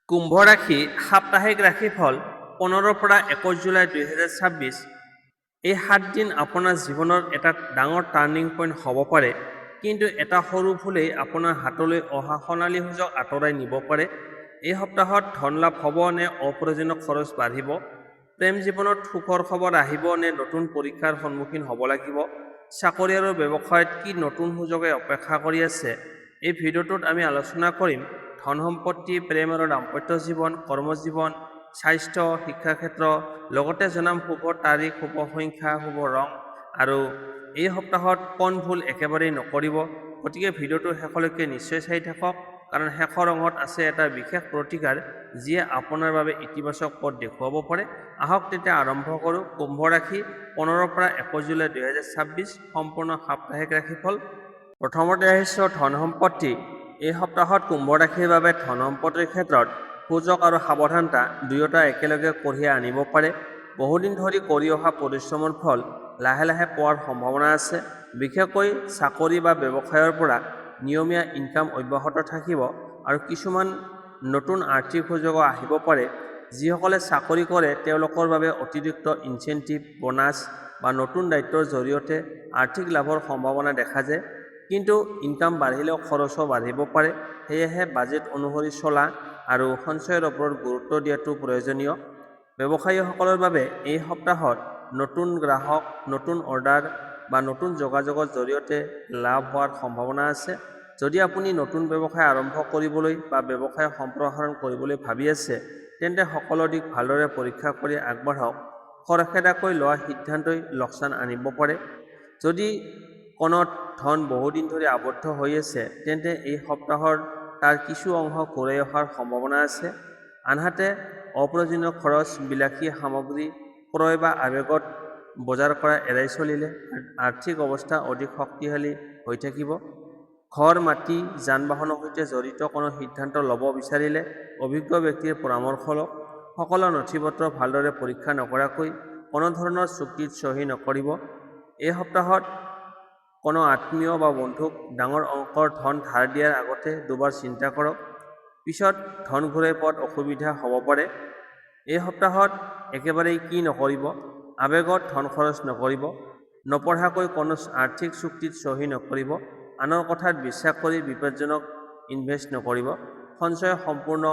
কুম্ভ ৰাশি সাপ্তাহিক ৰাশিফল 15 পৰা 21 জুলাই 2026। এই 7 দিন আপোনাৰ জীৱনৰ এটা ডাঙৰ টাৰ্ণিং পইণ্ট হ'ব পাৰে, কিন্তু এটা সৰু ভুলেই আপোনাৰ হাতলৈ অহা সোণালী সুযোগ আঁতৰাই নিব পাৰে। এই সপ্তাহত ধন লাভ হ'ব নে অপ্ৰয়োজনীয় খৰচ বাঢ়িব? প্ৰেম জীৱনত সুখৰ খবৰ আহিব নে নতুন পৰীক্ষাৰ সন্মুখীন হ'ব লাগিব? চাকৰি আৰু ব্যৱসায়ত কি নতুন সুযোগে অপেক্ষা কৰি আছে? এই ভিডিঅ'টোত আমি আলোচনা কৰিম ধন সম্পত্তি, প্ৰেম আৰু দাম্পত্য জীৱন, কৰ্মজীৱন, স্বাস্থ্য, শিক্ষাক্ষেত্ৰ, লগতে জনাম শুভ তাৰিখ, শুভ সংখ্যা, শুভ ৰং আৰু এই সপ্তাহত কোন ভুল একেবাৰেই নকৰিব। গতিকে ভিডিঅ'টো শেষলৈকে নিশ্চয় চাই থাকক, কাৰণ শেষৰ অংশত আছে এটা বিশেষ প্ৰতিকাৰ যিয়ে আপোনাৰ বাবে ইতিবাচক পথ দেখুৱাব পাৰে। আহক তেতিয়া আৰম্ভ কৰোঁ। কুম্ভ ৰাশি 15 পৰা 21 জুলাই 2026 সম্পূৰ্ণ সাপ্তাহিক ৰাশিফল। প্ৰথমতে আহিছোঁ ধন সম্পত্তি। এই সপ্তাহত কুম্ভ ৰাশিৰ বাবে ধন সম্পত্তিৰ ক্ষেত্ৰত সুযোগ আৰু সাৱধানতা দুয়োটা একেলগে কঢ়িয়াই আনিব পাৰে। বহুদিন ধৰি কৰি অহা পৰিশ্ৰমৰ ফল লাহে লাহে পোৱাৰ সম্ভাৱনা আছে। বিশেষকৈ চাকৰি বা ব্যৱসায়ৰ পৰা নিয়মীয়া ইনকাম অব্যাহত থাকিব আৰু কিছুমান নতুন আৰ্থিক সুযোগো আহিব পাৰে। যিসকলে চাকৰি কৰে তেওঁলোকৰ বাবে অতিৰিক্ত ইনচেণ্টিভ, বোনাছ বা নতুন দায়িত্বৰ জৰিয়তে আৰ্থিক লাভৰ সম্ভাৱনা দেখা যায়। কিন্তু ইনকাম বাঢ়িলেও খৰচো বাঢ়িব পাৰে। সেয়েহে বাজেট অনুসৰি চলা আৰু সঞ্চয়ৰ ওপৰত গুৰুত্ব দিয়াটো প্ৰয়োজনীয়। ব্যৱসায়ীসকলৰ বাবে এই সপ্তাহত নতুন গ্ৰাহক, নতুন অৰ্ডাৰ বা নতুন যোগাযোগৰ জৰিয়তে লাভ হোৱাৰ সম্ভাৱনা আছে। যদি আপুনি নতুন ব্যৱসায় আৰম্ভ কৰিবলৈ বা ব্যৱসায় সম্প্ৰসাৰণ কৰিবলৈ ভাবি আছে, তেন্তে সকলো দিশ ভালদৰে পৰীক্ষা কৰি আগবাঢ়ক। খৰখেদাকৈ লোৱা সিদ্ধান্তই লোকচান আনিব পাৰে। যদি কোনো ধন বহুদিন ধৰি আবদ্ধ হৈ আছে, তেন্তে এই সপ্তাহৰ তাৰ কিছু অংশ ঘূৰাই অহাৰ সম্ভাৱনা আছে। আনহাতে অপ্ৰয়োজনীয় খৰচ, বিলাসী সামগ্ৰী ক্ৰয় বা আৱেগত বজাৰ কৰা এৰাই চলিলে আৰ্থিক অৱস্থা অধিক শক্তিশালী হৈ থাকিব। ঘৰ, মাটি, যান-বাহনৰ সৈতে জড়িত কোনো সিদ্ধান্ত ল'ব বিচাৰিলে অভিজ্ঞ ব্যক্তিৰ পৰামৰ্শ লওক। সকলো নথিপত্ৰ ভালদৰে পৰীক্ষা নকৰাকৈ কোনো ধৰণৰ চুক্তিত চহী নকৰিব। এই সপ্তাহত কোনো আত্মীয় বা বন্ধুক ডাঙৰ অংকৰ ধন ধাৰ দিয়াৰ আগতে দুবাৰ চিন্তা কৰক, পিছত ধন ঘূৰাই পোৱাত অসুবিধা হ'ব পাৰে। এই সপ্তাহত একেবাৰেই কি নকৰিব? আৱেগত ধন খৰচ নকৰিব, নপঢ়াকৈ কোনো আৰ্থিক চুক্তিত চহী নকৰিব, আনৰ কথাত বিশ্বাস কৰি বিপদজনক ইনভেষ্ট নকৰিব, সঞ্চয় সম্পূৰ্ণ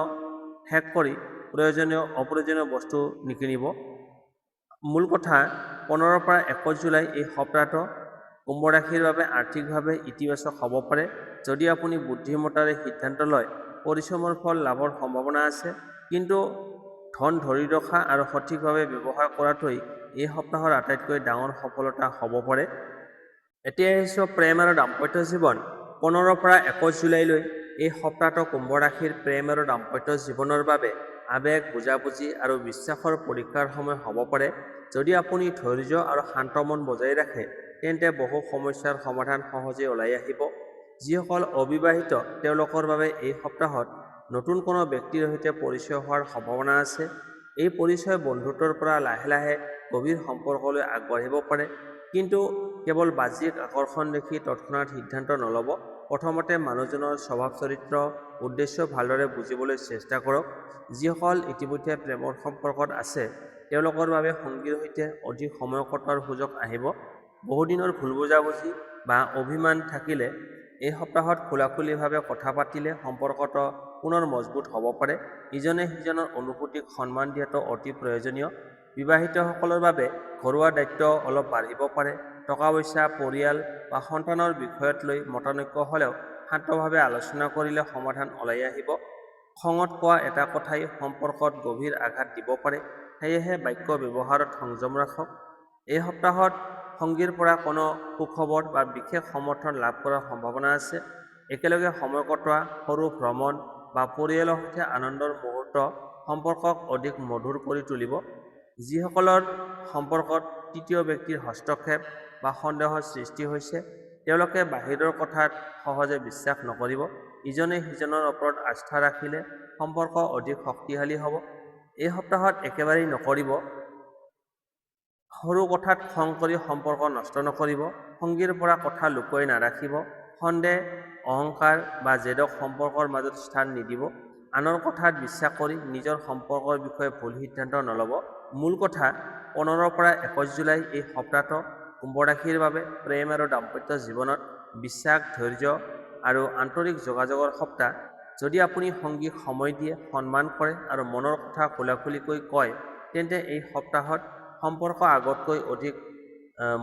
শেষ কৰি অপ্ৰয়োজনীয় বস্তু নিকিনিব। মূল কথা, 15 পৰা 21 জুলাই এই সপ্তাহটো কুম্ভ ৰাশিৰ বাবে আৰ্থিকভাৱে ইতিবাচক হ'ব পাৰে। যদি আপুনি বুদ্ধিমত্তাৰে সিদ্ধান্ত লয়, পৰিশ্ৰমৰ ফল লাভৰ সম্ভাৱনা আছে। কিন্তু ধন ধৰি ৰখা আৰু সঠিকভাৱে ব্যৱহাৰ কৰাটোৱেই এই সপ্তাহৰ আটাইতকৈ ডাঙৰ সফলতা হ'ব পাৰে। এতিয়া আহিছোঁ প্ৰেম আৰু দাম্পত্য জীৱন। 15 পৰা 21 জুলাইলৈ এই সপ্তাহটো কুম্ভ ৰাশিৰ প্ৰেম আৰু দাম্পত্য জীৱনৰ বাবে আৱেগ, বুজাবুজি আৰু বিশ্বাসৰ পৰীক্ষাৰ সময় হ'ব পাৰে। যদি আপুনি ধৈৰ্য আৰু শান্ত মন বজাই ৰাখে, তেন্তে বহু সমস্যাৰ সমাধান সহজে ওলাই আহিব। যিসকল অবিবাহিত তেওঁলোকৰ বাবে এই সপ্তাহত নতুন কোনো ব্যক্তিৰ সৈতে পৰিচয় হোৱাৰ সম্ভাৱনা আছে। এই পৰিচয় বন্ধুত্বৰ পৰা লাহে লাহে গভীৰ সম্পৰ্কলৈ আগবাঢ়িব পাৰে। কিন্তু কেৱল বাহ্যিক আকৰ্ষণ দেখি তৎক্ষণাত সিদ্ধান্ত নল'ব। প্ৰথমতে মানুহজনৰ স্বভাৱ, চৰিত্ৰ, উদ্দেশ্য ভালদৰে বুজিবলৈ চেষ্টা কৰক। যিসকল ইতিমধ্যে প্ৰেমৰ সম্পৰ্কত আছে তেওঁলোকৰ বাবে সংগীৰ সৈতে অধিক সময় কটোৱাৰ সুযোগ আহিব। বহুদিনৰ ভুল বুজাবুজি বা অভিমান থাকিলে এই সপ্তাহত খোলাখুলিভাৱে কথা পাতিলে সম্পৰ্কটো পুনৰ মজবুত হ'ব পাৰে। ইজনে সিজনৰ অনুভূতিক সন্মান দিয়াটো অতি প্ৰয়োজনীয়। বিবাহিতসকলৰ বাবে ঘৰুৱা দায়িত্ব অলপ বাঢ়িব পাৰে। টকা-পইচা, পৰিয়াল বা সন্তানৰ বিষয়ত লৈ মতানৈক্য হ'লেও শান্তভাৱে আলোচনা কৰিলে সমাধান ওলাই আহিব। খঙত কোৱা এটা কথাই সম্পৰ্কত গভীৰ আঘাত দিব পাৰে। সেয়েহে বাক্য ব্যৱহাৰত সংযম ৰাখক। এই সপ্তাহত সংগীৰ পৰা কোনো সুখবৰ বা বিশেষ সমৰ্থন লাভ কৰাৰ সম্ভাৱনা আছে। একেলগে সময় কটোৱা, সৰু ভ্ৰমণ বা পৰিয়ালৰ সৈতে আনন্দৰ মুহূৰ্ত সম্পৰ্কক অধিক মধুৰ কৰি তুলিব। যিসকলৰ সম্পৰ্কত তৃতীয় ব্যক্তিৰ হস্তক্ষেপ বা সন্দেহৰ সৃষ্টি হৈছে, তেওঁলোকে বাহিৰৰ কথাত সহজে বিশ্বাস নকৰিব। ইজনে সিজনৰ ওপৰত আস্থা ৰাখিলে সম্পৰ্ক অধিক শক্তিশালী হ'ব। এই সপ্তাহত একেবাৰেই নকৰিব। সৰু কথাত খং কৰি সম্পৰ্ক নষ্ট নকৰিব। সংগীৰ পৰা কথা লুকুৱাই নাৰাখিব। সন্দেহ, অহংকাৰ বা জেদক সম্পৰ্কৰ মাজত স্থান নিদিব। আনৰ কথাত বিশ্বাস কৰি নিজৰ সম্পৰ্কৰ বিষয়ে ভুল সিদ্ধান্ত নল'ব। মূল কথা 15 পৰা 21 জুলাই এই সপ্তাহটো কুম্ভ ৰাশিৰ বাবে প্ৰেম আৰু দাম্পত্য জীৱনত বিশ্বাস, ধৈৰ্য আৰু আন্তৰিক যোগাযোগৰ সপ্তাহ। যদি আপুনি সংগীক সময় দিয়ে, সন্মান কৰে আৰু মনৰ কথা খোলাখুলিকৈ কয়, তেন্তে এই সপ্তাহত সম্পৰ্ক আগতকৈ অধিক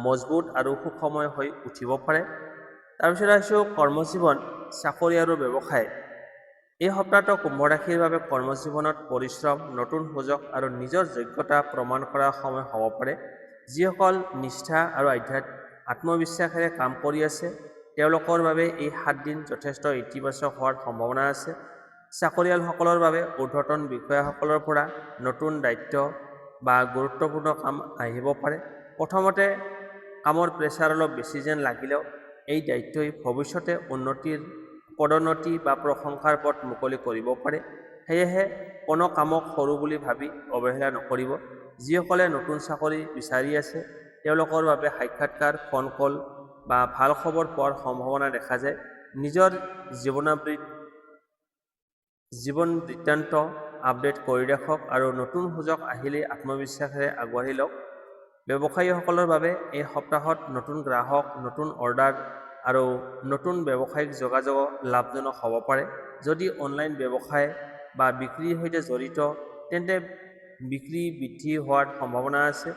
মজবুত আৰু সুখময় হৈ উঠিব পাৰে। তাৰপিছত আহিছোঁ কৰ্মজীৱন, চাকৰি আৰু ব্যৱসায়। এই সপ্তাহটো কুম্ভ ৰাশিৰ বাবে কৰ্মজীৱনত পৰিশ্ৰম, নতুন সুযোগ আৰু নিজৰ যোগ্যতা প্ৰমাণ কৰাৰ সময় হ'ব পাৰে। যিসকল নিষ্ঠা আৰু আত্মবিশ্বাসেৰে কাম কৰি আছে, তেওঁলোকৰ বাবে এই 7 দিন যথেষ্ট ইতিবাচক হোৱাৰ সম্ভাৱনা আছে। চাকৰিয়ালসকলৰ বাবে ঊৰ্ধ্বতন বিষয়াসকলৰ পৰা নতুন দায়িত্ব বা গুৰুত্বপূৰ্ণ কাম আহিব পাৰে। প্ৰথমতে কামৰ প্ৰেছাৰ অলপ বেছি যেন লাগিলেও এই দায়িত্বই ভৱিষ্যতে পদোন্নতি বা প্ৰশংসাৰ পথ মুকলি কৰিব পাৰে। সেয়েহে কোনো কামক সৰু বুলি ভাবি অৱহেলা নকৰিব। যিসকলে নতুন চাকৰি বিচাৰি আছে, তেওঁলোকৰ বাবে সাক্ষাৎকাৰ, ফোন কল বা ভাল খবৰ পোৱাৰ সম্ভাৱনা দেখা যায়। নিজৰ জীৱন বৃত্তান্ত আপডেট কৰি ৰাখক আৰু নতুন সুযোগ আহিলেই আত্মবিশ্বাসেৰে আগবাঢ়ি লওক। ব্যৱসায়ীসকলৰ বাবে এই সপ্তাহত নতুন গ্ৰাহক, নতুন অৰ্ডাৰ আৰু নতুন ব্যৱসায়িক যোগাযোগ লাভজনক হ'ব পাৰে। যদি অনলাইন ব্যৱসায় বা বিক্ৰীৰ সৈতে জড়িত, তেন্তে বিক্ৰী বৃদ্ধি হোৱাৰ সম্ভাৱনা আছে।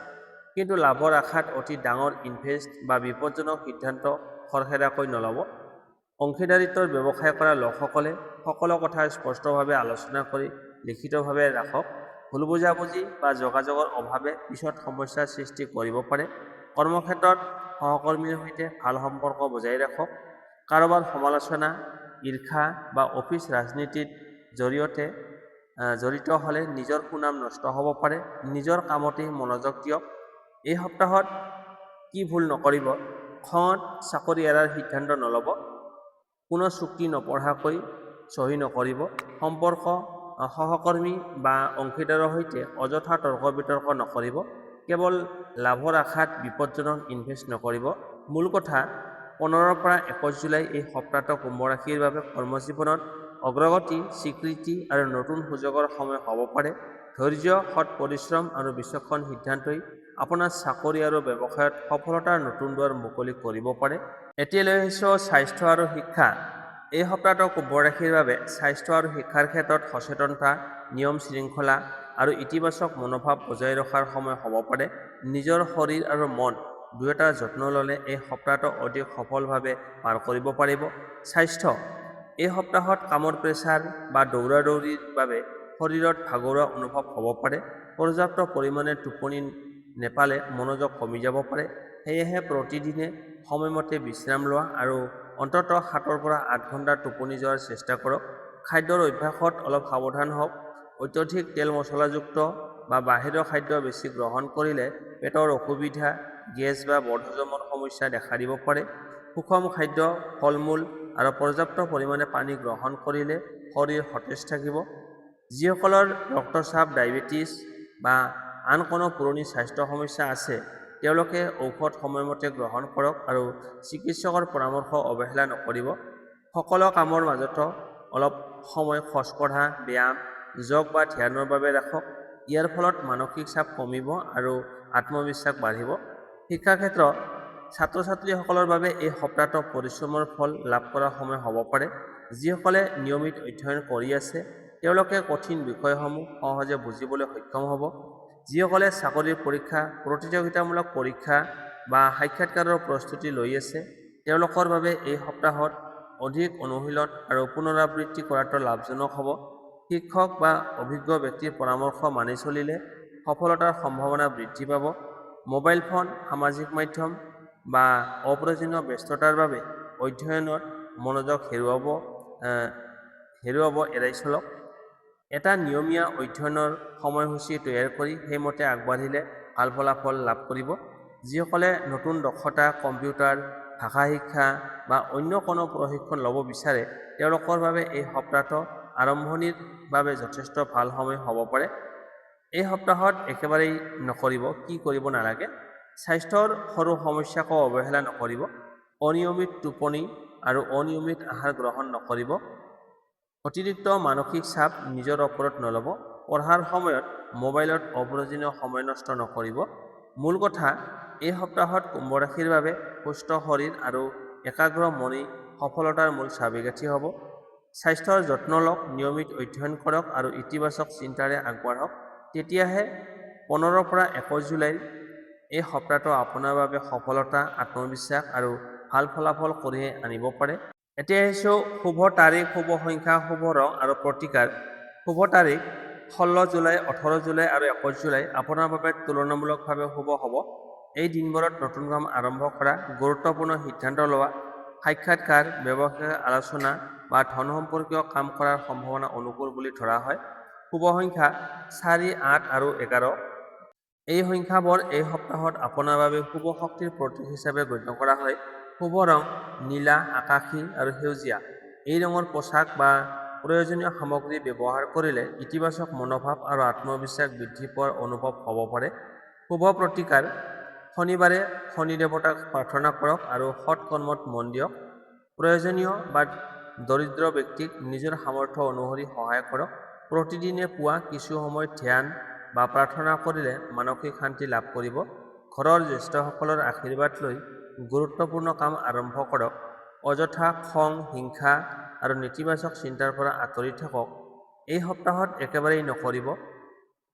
কিন্তু লাভৰ আশাত অতি ডাঙৰ ইনভেষ্ট বা বিপদজনক সিদ্ধান্ত খৰখেদাকৈ নল'ব। অংশীদাৰিত্বৰ ব্যৱসায় কৰা লোকসকলে সকলো কথা স্পষ্টভাৱে আলোচনা কৰি লিখিতভাৱে ৰাখক। ভুল বুজাবুজি বা যোগাযোগৰ অভাৱে পিছত সমস্যাৰ সৃষ্টি কৰিব পাৰে। কৰ্মক্ষেত্ৰত সহকৰ্মীৰ সৈতে ভাল সম্পৰ্ক বজাই ৰাখক। কাৰোবাৰ সমালোচনা, ঈৰ্ষা বা অফিচ ৰাজনীতিত জড়িত হ'লে নিজৰ সুনাম নষ্ট হ'ব পাৰে। নিজৰ কামতেই মনোযোগ দিয়ক। এই সপ্তাহত কি ভুল নকৰিব? খঙত চাকৰি এৰাৰ সিদ্ধান্ত নল'ব। কোনো চুক্তি নপঢ়াকৈ চহী নকৰিব। সহকৰ্মী বা অংশীদাৰৰ সৈতে অযথা তৰ্ক বিতৰ্ক নকৰিব। কেৱল লাভৰ আশাত বিপদজনক ইনভেষ্ট নকৰিব। মূল কথা 15 পৰা 21 জুলাই এই সপ্তাহটো কুম্ভ ৰাশিৰ বাবে কৰ্মজীৱনত অগ্ৰগতি, স্বীকৃতি আৰু নতুন সুযোগৰ সময় হ'ব পাৰে। ধৈৰ্য, সৎ পৰিশ্ৰম আৰু বিচক্ষণ সিদ্ধান্তই আপোনাৰ চাকৰি আৰু ব্যৱসায়ত সফলতাৰ নতুন দুৱাৰ মুকলি কৰিব পাৰে। এতিয়া লৈ আহিছোঁ স্বাস্থ্য আৰু শিক্ষা। এই সপ্তাহটো কুম্ভ ৰাশিৰ বাবে স্বাস্থ্য আৰু শিক্ষাৰ ক্ষেত্ৰত সচেতনতা, নিয়ম শৃংখলা আৰু ইতিবাচক মনোভাৱ বজাই ৰখাৰ সময় হ'ব পাৰে। নিজৰ শৰীৰ আৰু মন দুয়োটাৰ যত্ন ল'লে এই সপ্তাহটো অধিক সফলভাৱে পাৰ কৰিব পাৰিব। স্বাস্থ্য, এই সপ্তাহত কামৰ প্ৰেছাৰ বা দৌৰাদৌৰিৰ বাবে শৰীৰত ভাগৰুৱা অনুভৱ হ'ব পাৰে। পৰ্যাপ্ত পৰিমাণে টোপনি নেপালে মনোযোগ কমি যাব পাৰে। সেয়েহে প্ৰতিদিনে সময়মতে বিশ্ৰাম লোৱা আৰু অন্ততঃ 7 পৰা 8 ঘণ্টা টোপনি যোৱাৰ চেষ্টা কৰক। খাদ্যৰ অভ্যাসত অলপ সাৱধান হওক। অত্যধিক তেল মছলাযুক্ত বা বাহিৰৰ খাদ্য বেছি গ্ৰহণ কৰিলে পেটৰ অসুবিধা, গেছ বা বদহজমৰ সমস্যা দেখা দিব পাৰে। সুষম খাদ্য, ফল-মূল আৰু পৰ্যাপ্ত পৰিমাণে পানী গ্ৰহণ কৰিলে শৰীৰ সতেজ থাকিব। যিসকলৰ ৰক্তচাপ, ডায়েবেটিছ বা আন কোনো পুৰণি স্বাস্থ্য সমস্যা আছে, তেওঁলোকে ঔষধ সময়মতে গ্ৰহণ কৰক আৰু চিকিৎসকৰ পৰামৰ্শ অৱহেলা নকৰিব। সকলো কামৰ মাজতো অলপ সময় খোজ কঢ়া, ব্যায়াম, যোগ বা ধ্যানৰ বাবে ৰাখক। ইয়াৰ ফলত মানসিক চাপ কমিব আৰু আত্মবিশ্বাস বাঢ়িব। শিক্ষা ক্ষেত্ৰ, ছাত্ৰ-ছাত্ৰীসকলৰ বাবে এই সপ্তাহটো পৰিশ্ৰমৰ ফল লাভ কৰাৰ সময় হ'ব পাৰে। যিসকলে নিয়মিত অধ্যয়ন কৰি আছে, তেওঁলোকে কঠিন বিষয়সমূহ সহজে বুজিবলৈ সক্ষম হ'ব। যিসকলে চাকৰিৰ পৰীক্ষা, প্ৰতিযোগিতামূলক পৰীক্ষা বা সাক্ষাৎকাৰৰ প্ৰস্তুতি লৈ আছে, তেওঁলোকৰ বাবে এই সপ্তাহত অধিক অনুশীলন আৰু পুনৰাবৃত্তি কৰাটো লাভজনক হ'ব। শিক্ষক বা অভিজ্ঞ ব্যক্তিৰ পৰামৰ্শ মানি চলিলে সফলতাৰ সম্ভাৱনা বৃদ্ধি পাব। মোবাইল ফোন, সামাজিক মাধ্যম বা অপ্ৰয়োজনীয় ব্যস্ততাৰ বাবে অধ্যয়নত মনোযোগ হেৰুৱাব এৰাই চলক। এটা নিয়মীয়া অধ্যয়নৰ সময়সূচী তৈয়াৰ কৰি সেইমতে আগবাঢ়িলে ভাল ফলাফল লাভ কৰিব। যিসকলে নতুন দক্ষতা, কম্পিউটাৰ, ভাষা শিক্ষা বা অন্য কোনো প্ৰশিক্ষণ ল'ব বিচাৰে, তেওঁলোকৰ বাবে এই সপ্তাহটো আৰম্ভণিৰ বাবে যথেষ্ট ভাল সময় হ'ব পাৰে। এই সপ্তাহত একেবাৰেই নকৰিব কি কৰিব নালাগে। স্বাস্থ্যৰ সৰু সমস্যাকো অৱহেলা নকৰিব। অনিয়মিত টোপনি আৰু অনিয়মিত আহাৰ গ্ৰহণ নকৰিব। অতিৰিক্ত মানসিক চাপ নিজৰ ওপৰত নল'ব। পঢ়াৰ সময়ত মোবাইলত অপ্ৰয়োজনীয় সময় নষ্ট নকৰিব। মূল কথা, এই সপ্তাহত কুম্ভ ৰাশিৰ বাবে সুস্থ শৰীৰ আৰু একাগ্ৰ মনে সফলতাৰ মূল চাবিকাঠি হ'ব। স্বাস্থ্যৰ যত্ন লওক, নিয়মিত অধ্যয়ন কৰক আৰু ইতিবাচক চিন্তাৰে আগবাঢ়ক। তেতিয়াহে 15 পৰা 21 জুলাইৰ এই সপ্তাহটো আপোনাৰ বাবে সফলতা, আত্মবিশ্বাস আৰু ভাল ফলাফল কঢ়িয়াই আনিব পাৰে। এতিয়া আহিছোঁ শুভ তাৰিখ, শুভ সংখ্যা, শুভ ৰং আৰু প্ৰতিকাৰ। শুভ তাৰিখ 16 জুলাই, 18 জুলাই আৰু 21 জুলাই আপোনাৰ বাবে তুলনামূলকভাৱে শুভ হ'ব। এই দিনবোৰত নতুন কাম আৰম্ভ কৰা, গুৰুত্বপূৰ্ণ সিদ্ধান্ত লোৱা, সাক্ষাৎকাৰ, ব্যৱসায়িক আলোচনা বা ধন সম্পৰ্কীয় কাম কৰাৰ সম্ভাৱনা অনুকূল বুলি ধৰা হয়। শুভ সংখ্যা 4, 8 আৰু 11। এই সংখ্যাবোৰ এই সপ্তাহত আপোনাৰ বাবে শুভ শক্তিৰ প্ৰতীক হিচাপে গণ্য কৰা হয়। শুভ ৰং নীলা, আকাশী আৰু সেউজীয়া। এই ৰঙৰ পোচাক বা প্ৰয়োজনীয় সামগ্ৰী ব্যৱহাৰ কৰিলে ইতিবাচক মনোভাৱ আৰু আত্মবিশ্বাস বৃদ্ধি পোৱাৰ অনুভৱ হ'ব পাৰে। শুভ প্ৰতিকাৰ, শনিবাৰে শনি দেৱতাক প্ৰাৰ্থনা কৰক আৰু সৎ কৰ্মত মন দিয়ক। প্ৰয়োজনীয় বা দৰিদ্ৰ ব্যক্তিক নিজৰ সামৰ্থ্য অনুসৰি সহায় কৰক। প্ৰতিদিনে পুৱা কিছু সময় ধ্যান বা প্ৰাৰ্থনা কৰিলে মানসিক শান্তি লাভ কৰিব। ঘৰৰ জ্যেষ্ঠসকলৰ আশীৰ্বাদ লৈ গুৰুত্বপূৰ্ণ কাম আৰম্ভ কৰক। অযথা খং, হিংসা আৰু নেতিবাচক চিন্তাৰ পৰা আঁতৰি থাকক। এই সপ্তাহত একেবাৰেই নকৰিব।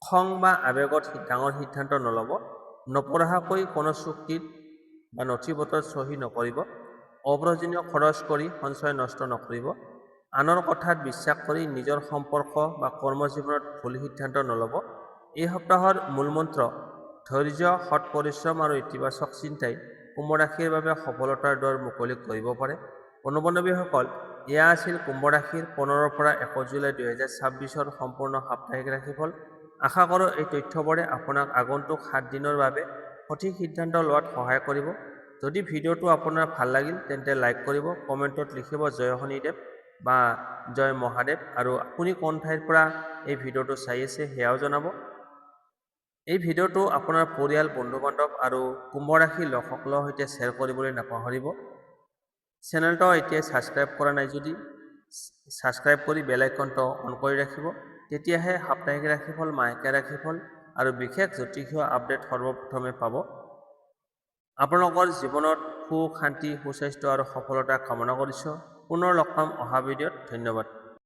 খং বা আৱেগত ডাঙৰ সিদ্ধান্ত নল'ব। নপঢ়াকৈ কোনো চুক্তিত বা নথিপত্ৰত চহী নকৰিব। অপ্ৰয়োজনীয় খৰচ কৰি সঞ্চয় নষ্ট নকৰিব। আনৰ কথাত বিশ্বাস কৰি নিজৰ সম্পৰ্ক বা কৰ্মজীৱনত ভুল সিদ্ধান্ত নল'ব। এই সপ্তাহৰ মূলমন্ত্ৰ, ধৈৰ্য, সৎ পৰিশ্ৰম আৰু ইতিবাচক চিন্তাই কুম্ভ ৰাশিৰ বাবে সফলতাৰ দুৱাৰ মুকলি কৰিব পাৰে। বন্ধু-বান্ধৱীসকল, এয়া আছিল কুম্ভ ৰাশিৰ 15 পৰা 21 জুলাই 2026 সম্পূৰ্ণ সাপ্তাহিক ৰাশিফল। আশা কৰোঁ এই তথ্যবোৰে আপোনাক আগন্তুক 7 দিনৰ বাবে সঠিক সিদ্ধান্ত লোৱাত সহায় কৰিব। যদি ভিডিঅ'টো আপোনাৰ ভাল লাগিল তেন্তে লাইক কৰিব, কমেণ্টত লিখিব জয় শনিদেৱ বা জয় মহাদেৱ আৰু আপুনি কোন ঠাইৰ পৰা এই ভিডিঅ'টো চাই আছে সেয়াও জনাব। এই ভিডিঅ'টো আপোনাৰ পৰিয়াল, বন্ধু-বান্ধৱ আৰু কুম্ভ ৰাশিৰ লোকসকলৰ সৈতে শ্বেয়াৰ কৰিবলৈ নাপাহৰিব। চেনেলটো এতিয়াই ছাবস্ক্ৰাইব কৰা নাই যদি ছাবস্ক্ৰাইব কৰি বেল আইকনটো অন কৰি ৰাখিব। তেতিয়াহে সাপ্তাহিক ৰাশিফল, মাহেকীয়া ৰাশিফল আৰু বিশেষ জ্যোতিষীয় আপডেট সৰ্বপ্ৰথমে পাব। আপোনালোকৰ জীৱনত সুখ, শান্তি, সুস্বাস্থ্য আৰু সফলতা কামনা কৰিছোঁ। পুনৰ লগ পাম অহা ভিডিঅ'ত। ধন্যবাদ।